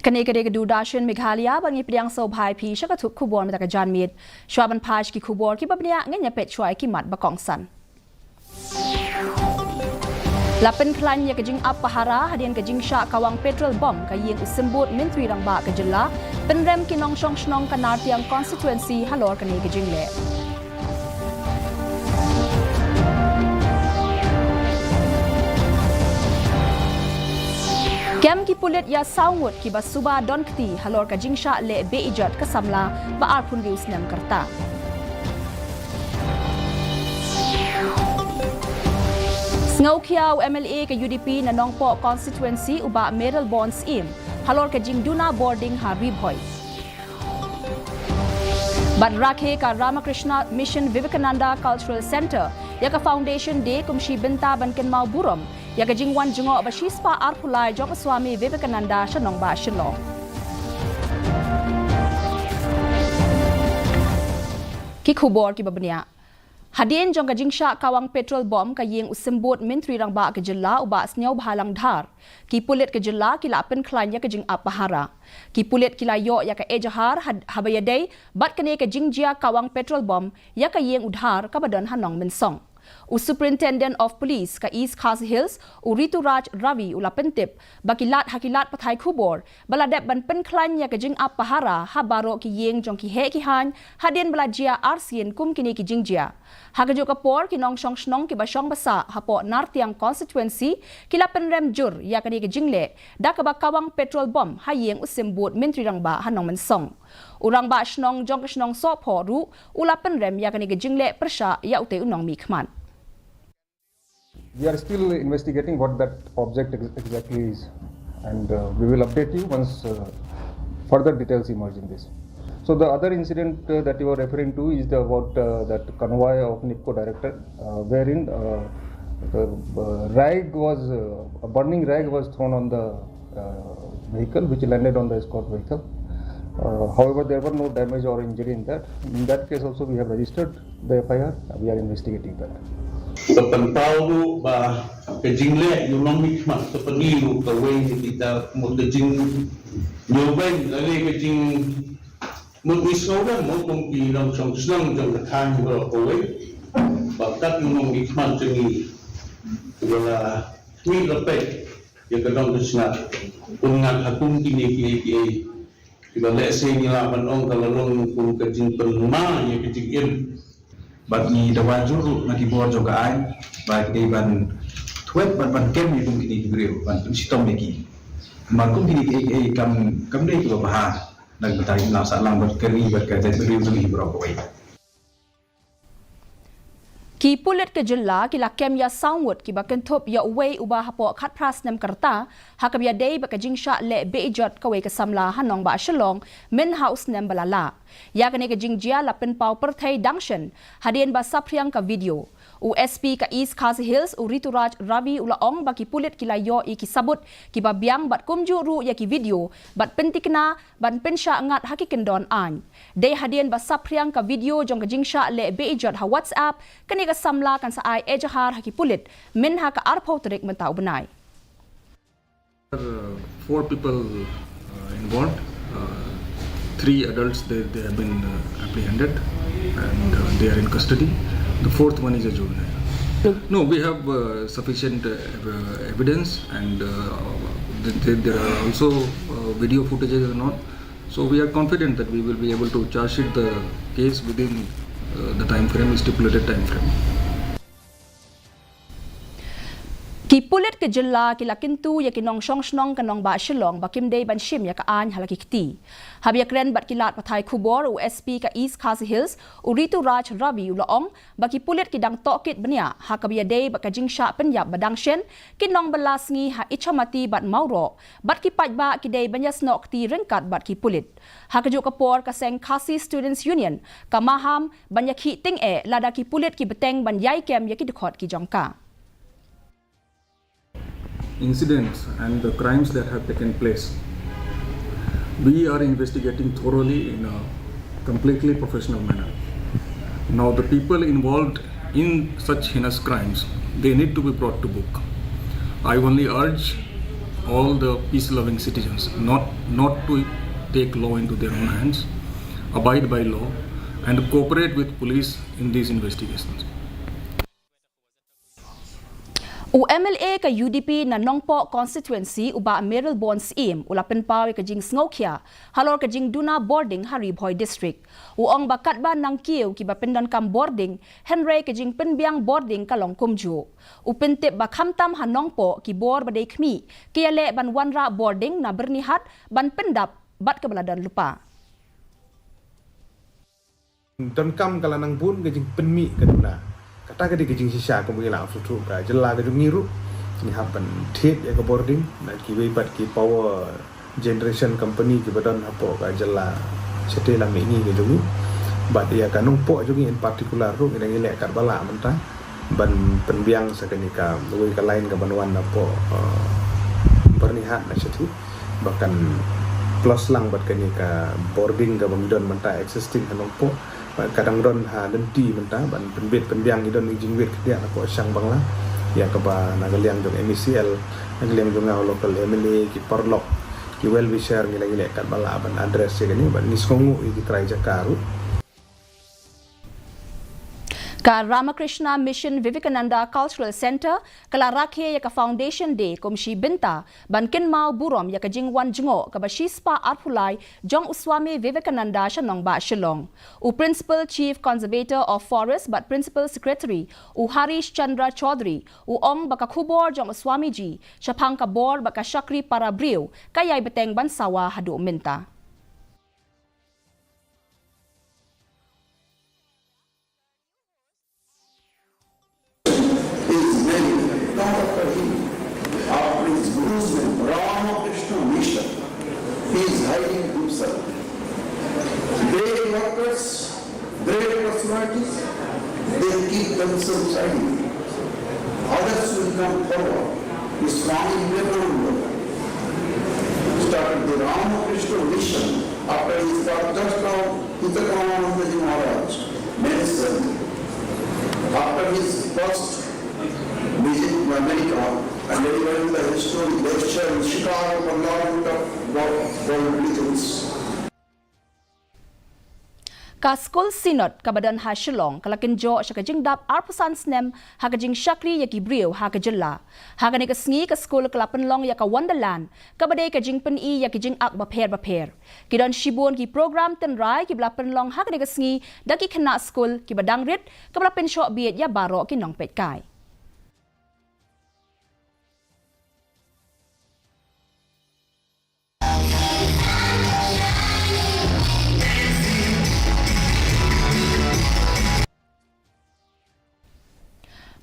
Kani kadega du dashin Meghalaya bangi priang so bhai phi shaka thup khubor me taka jan mit shwaban phaj ki khubor ki babnia ngenya pet chwai ki mat bakong san Lapen klan ya kajing ap pahara hadian kajing sha kawang petrol bomb kayeng usimbut mintri rangba kajilla penrem kinong shong shnong kanar tiang constituency halor kani kajing le Kem ki pulit ya saungut ki basuba don kti halor ka jingsha le be ijat ka samla ba arpun rius nem karta. Ngau khiau MLA ka UDP na nongpo constituency uba meral bonds im halor ka jingduna boarding ha ribhoy. Ban rakhe ka Ramakrishna Mission Vivekananda Cultural Center ya ka foundation day kumshi benta ban ken mau burom ya ka jingwan jungo ba shispa arpulai jok swami Vivekananda shanong ba shilo ki khubor ki babnia Hadien jong ka jingsha kawang petrol bomb ka yeng usimbot mintri rangba ka jilla uba snyau bhalang dhar ki pulit ka jilla ki lapen klan ya ka jing apahara ki pulit ki layo ya ka ejahar habayadei bat kane ka jingjia kawang petrol bomb ya ka yeng udhar ka badon hanong mensong Superintendent of Police ka East Khasi Hills Uritu Raj Ravi ulapentip bakilat hakilat pathai khubor baladep ban pen klan ya ka jing ap pahara habaro ki yeng jong ki he ki han hadien balajia arsien kum kini ki jingjia hagajo ka por ki nong shong shnong ki basong basa hapo nartiang constituency ki lapen rem jur ya ka ni ki jingle da ka ba kawang petrol bomb ha yeng usimbut mentri rangba hanong mensong urang ba shnong jong ka shnong so pho ru ulapen rem ya ka ni ki jingle persha ya ute unong mi khman We are still investigating what that object exactly is, and we will update you once further details emerge in this. So the other incident that you are referring to is about that convoy of NIPCO director, wherein the rag was a burning rag was thrown on the vehicle, which landed on the escort vehicle. However, there were no damage or injury in that. In that case, also we have registered the FIR. We are investigating that. Kapantau ba kejingle yung mikmat sa panilu kaway kita mo kejing nyobay lagi kejing mo isnoda mo kung pinang song jang kan ba kaway bakit yung mikmat ni wala ni lapay yung kadang na kung nga akong kini kita lese ni laban ong kalalong kung kejing penma yung kejing bagi dawan juru naki bor juga ai bagi ban tuet ban kem ni kum kini greu ban sitong lagi makum kini kam dei tu bahar nag batari na sa lang berkeri berkata greu tu berapa wei Ki pulit ke jilla ki lakem ya saungut ki baken thop ya uwei uba hapo khat pras nem karta hakabya dei baka jingsha le be ijot kawe ka samla hanong ba shalong min house nem balala ya kane ka jingjia lapen pau perthai dangshen hadien ba sapriang ka video USP ka East Khasi Hills Uritu Raj Ravi ulaong baki pulit ki layo i ki sabut ki babiang bat kumju ru ya ki video bat pentikna ban pensha ngat hakikendon an dei hadien ba sapriang ka video jong ka jingsha le be ijot ha WhatsApp kane ka samla kan sa ai ejahar haki pulit min ha ka arpho trik mentau benai 4 people involved 3 adults they have been apprehended and they are in custody. The fourth one is a juvenile. No, we have sufficient evidence and there are also video footages or not. So we are confident that we will be able to charge sheet the case within the time frame, stipulated time frame. Ki pulit ke jilla ki lakintu ya ki nong shong shnong kanong ba shilong bakim dei ban shim ya ka an halaki kti habya kren bat kilat pathai khubor USP ka East Khasi Hills Uritu Raj Ravi ulaong baki pulit ki dang tokit bania hakabya dei baka jingsha penyap badang shen ki nong balasngi ha ichamati bat mauro bat ki pajba ki dei banyas nok ti rengkat bat ki pulit hakajuk kapor ka seng Khasi Students Union kamaham banyakhi ting e lada ki pulit ki beteng ban yai kem ya ki dekhot ki jongka Incidents and the crimes that have taken place. We are investigating thoroughly in a completely professional manner. Now the people involved in such heinous crimes, they need to be brought to book. I only urge all the peace-loving citizens not to take law into their own hands, abide by law, and cooperate with police in these investigations. U MLA ka UDP na Nongpo constituency uba Merrill Bonds im ulapen pawi ka jing Sngokia halor ka jing Duna boarding Hari Bhoi district. Uong bakat ba nang kiw ki ba pendan kam boarding Henry ka jing penbiang boarding ka long kumju. Upentip ba khamtam ha Nongpo ki bor ba dei khmi ki ale ban wanra boarding na bernihat ban pendap bat kebeladan lupa. Don kam kala nang bun ka jing penmi ka Duna. Kata ka di kejing sisa ko mungkin langsung tu ka jela ka ngiru ni happen tet ya ka boarding na ki webat ki power generation company ki badan hapo ka jela sete la ni ke jungi bat ya ka nong po jungi in particular ru ngi lek kat bala mentah ban penbiang sakani ka we ka lain ka banwan hapo pernihat na sete bahkan plus lang bat kani ka boarding ka bamdon mentah existing hanong po kadang don ha denti mentah ban penbet penbiang idon jing wet dia apa sang bangla ya ke ba nagaliang jong MCL nagaliang jong local MLA ki perlok ki well wisher ni lagi kat bala ban address ni ban niskongu ki try jakaru Ka Ramakrishna Mission Vivekananda Cultural Center kala rakhe ya ka Foundation Day komshi binta ban kinmau burom ya ka jingwan jingo ka ba shispa arpulai jong uswami Vivekananda shanong ba shillong u Principal Chief Conservator of Forest but Principal Secretary u Harish Chandra Chaudhary u ong ba ka khubor jong uswami ji shapang ka bor ba ka shakri para briu kayay beteng ban sawa hadu minta. After his groomsmen, Ramakrishna Mission, he is hiding himself. Great workers, great personalities, they keep themselves hiding. Others will come forward. His family never will. Started the Ramakrishna Mission after he got just now Hitakanandaji Maharaj medicine. After his first visit to America and delivering the historic lecture in Chicago Parliament of World Religions. Ka School Synod kabadan ha Shillong kalakin jo sa kajing dap arpusan snem ha kajing shakri ya kibriu ha kajilla ha kani ka sngi ka school kalapan long ya ka Wonderland kabade kajing pen I ya kajing ak baper kidon shibun ki program tenrai ki belapan long ha kani ka sngi daki kena school ki badang rit kablapen shok biet ya baro ki nong pet kai.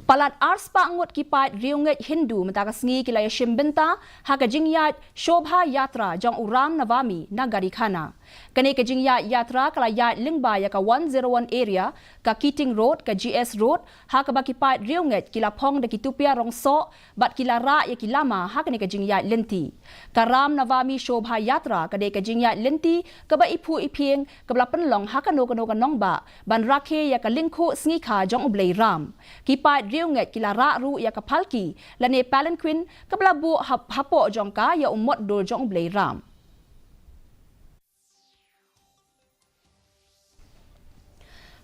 Palat ars pa angot kipat riunget Hindu matakas ngi kilaya shimbenta ha kajingyat Shobha Yatra jong uram Navami nagari khana. Kani kajingyat yatra kalayat lingba ya ka 101 area ka Keating Road ka GS Road ha ka bakipat riunget kilapong da kitupia rongso bat kilara ya kilama ha kani kajingyat lenti. Karam Navami Shobha Yatra kade kajingyat lenti ka ba ipu ipieng ka belapan long ha kano kanong ba ban rakhe ya ka lingkhu sngi kha jong ublei ram. Kipat riunget kilara ru ya kapalki lane palanquin kablabu hapo jongka ya umot dol jong blei ram.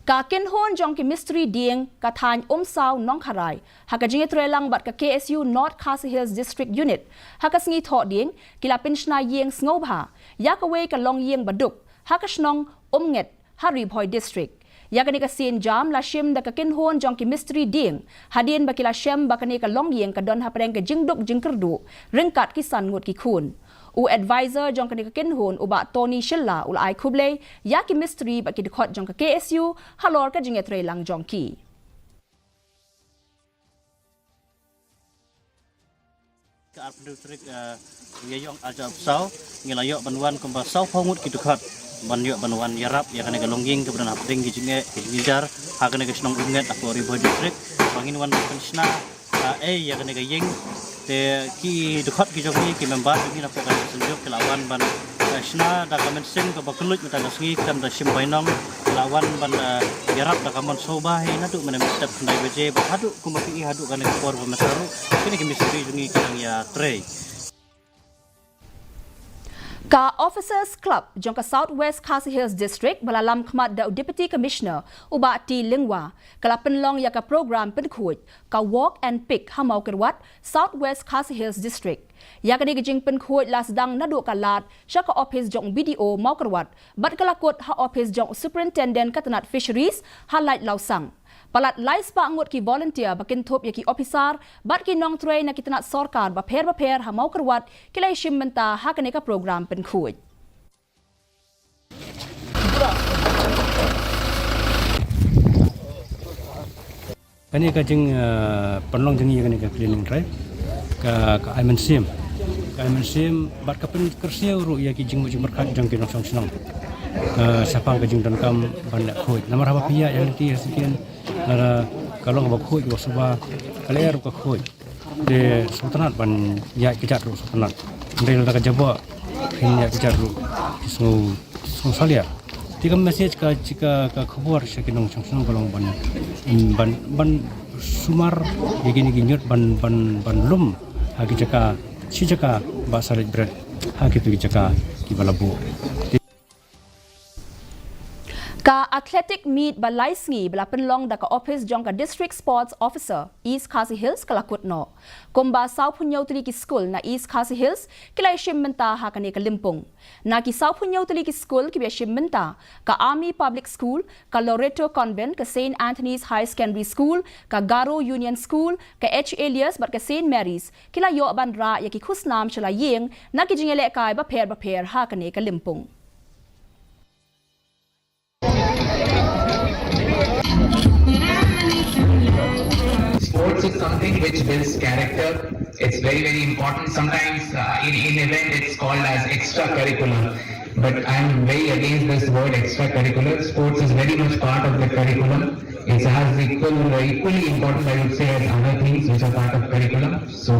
Ka kinhon jong ki mystery ding ka than saw nong kharai ha ka jinge trelang bat ka KSU North Khasi Hills District Unit ha ka sngi tho ding kila pinchna yeng sngoba ya ka we ka long yeng baduk ha ka snong nget Hari Bhoi District. Ya kani ka sin jam la shim da ka kinhon jong ki mystery ding hadin ba kila shem ba kani ka long yeng ka don ha preng ka jingduk jingkerdu ringkat ki san ngut ki khun u advisor jong kani ka kinhon u ba Tony Shilla ul ai khuble ya ki mystery ba ki dikhot jong ka KSU halor ka jinge tre lang jong ki ka arpdutrik yayong ajab saw ngilayok banwan kumba saw phongut ki dikhot banyo banwan yarap ya kana galongging keberan hapding gijinge gijar ha kana gesnong unget aku Hari Bhoi District bangin wan pensna ya kana gayeng te ki dekat ki jogi ki member ni na pokan senjuk kelawan ban sna da kamen sing ka bakulut mata ngi kam da sim bainong lawan ban yarap da kamon soba he na tu menem step kandai beje hadu kumaki hadu kana por bamasaru kini ki misteri jungi kanang ya tre Ka Officers Club jangka Southwest Khasi Hills District balalam khmat da Deputy Commissioner uba ti lingwa kala penlong ya ka program penkuit ka walk and pick hamau kerwat Southwest Khasi Hills District ya ka digijing penkuit la sedang nadu kalat sya ka office jong video mau kerwat bat kalakut ha office jong superintendent katanat fisheries halait lausang Palat lais pa angut ki volunteer bakin top ya ki officer bat ki nong train na kitanat sorkar baper ha mau kerwat kilai shim menta ha ka program penkuit. Kani ka jing penlong jengi kani ka cleaning drive ka aiman sim bat ka pen kersia ru ya ki jing mujing berkat jang ki nong senang sapang ka jing dan kam bandak khoi namar apa pia yang ti sekian nara kalau ngabak khoi wa suba kaliar ka khoi de sultanat ban ya ki jat ru sultanat ndai la ka jabo hin ya ki jat ru so salia tiga message ka jika ka khabar sekian nong senang kalau ban sumar begini ginyot ban lum hagi jaka si jaka basarit bread hagi tu jaka ki balabu Ka athletic meet balai sngi bala penlong da ka office jong ka district sports officer East Khasi Hills kalakut no komba South Punyau tuli ki school na East Khasi Hills kilai shim menta ha kane ka limpung na ki South Punyau tuli ki school ki be shim menta ka Army Public School ka Loreto Convent ka St Anthony's High Secondary School ka Garo Union School ka H Elias bat ka St Mary's kila yo bandra ya ki khusnam chala yeng na ki jingele kai ba pher ha kane ka limpung. Sports is something which builds character. It's very important. Sometimes in event it's called as extracurricular. But I'm very against this word extracurricular. Sports is very much part of the curriculum. It's as equally important, I would say, as other things which are part of curriculum. So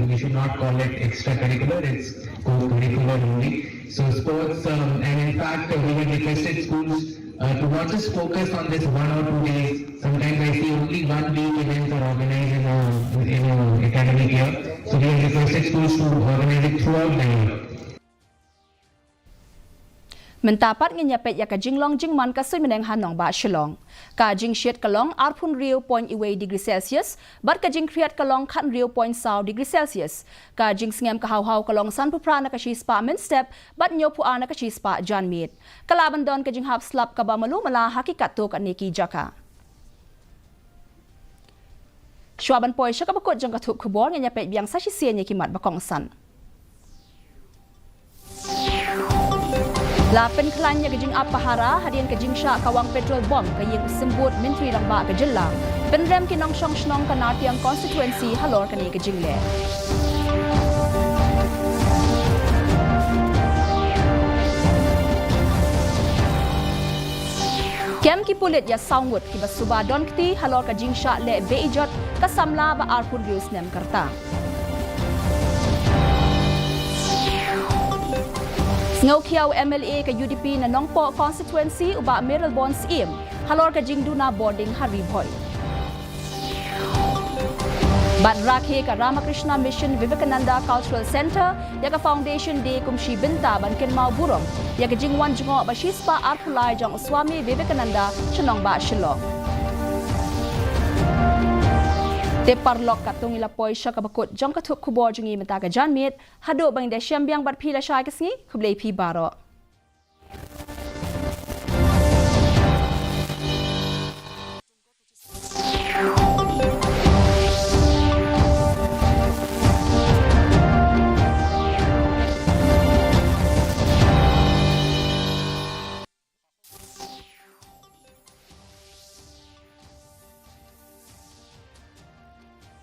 we should not call it extracurricular. It's co-curricular only. So sports, and in fact, we have requested schools to not just focus on this 1 or 2 days. Sometimes I see only 1 week events are organized in an academic year. So we have requested schools to organize it throughout the year. Mentapat ngenyapet ya ka jinglong jingman ka sui meneng hanong ba shilong ka jing shet kalong arpun rio point iwe degree Celsius bat ka jing kriat kalong khan rio point saw degree Celsius ka jing sngem ka haw kalong san pupra na ka shi spa men step bat nyo pu ana ka shi spa jan meet kalaban don ka jing hap slap ka ba malu mala hakikat to ka neki jaka Shwaban poi shaka bakot jang ka thuk khubor ngenyapet biang sa shi sien ye kimat bakong san La penklannya kejing apahara hadian kejing syak kawang petrol bom kaying sembut menteri ramba ke jela penrem kinong shong shnong kanatiang konstituensi halor kani kejing le Kem ki pulit ya saungut ki basuba don kti halor kejing syak le beijot kasamla ba arpun rius nem karta Ngau kiau MLA ke UDP na Nongpo constituency uba Meryl Bonds im halor ka jingduna boarding Harry Boy. Bat rakhe ka Ramakrishna Mission Vivekananda Cultural Center ya ka Foundation Day kumshi binta ban ken mau burong ya ka jingwan jungo ba shispa arpulai jong Swami Vivekananda chenong ba shilong. Te parlok katung ilapoi sya kabakut jong katuk kubor jungi menta ka janmit hado bang de syambiang bat pila sya kesngi kublei pi baro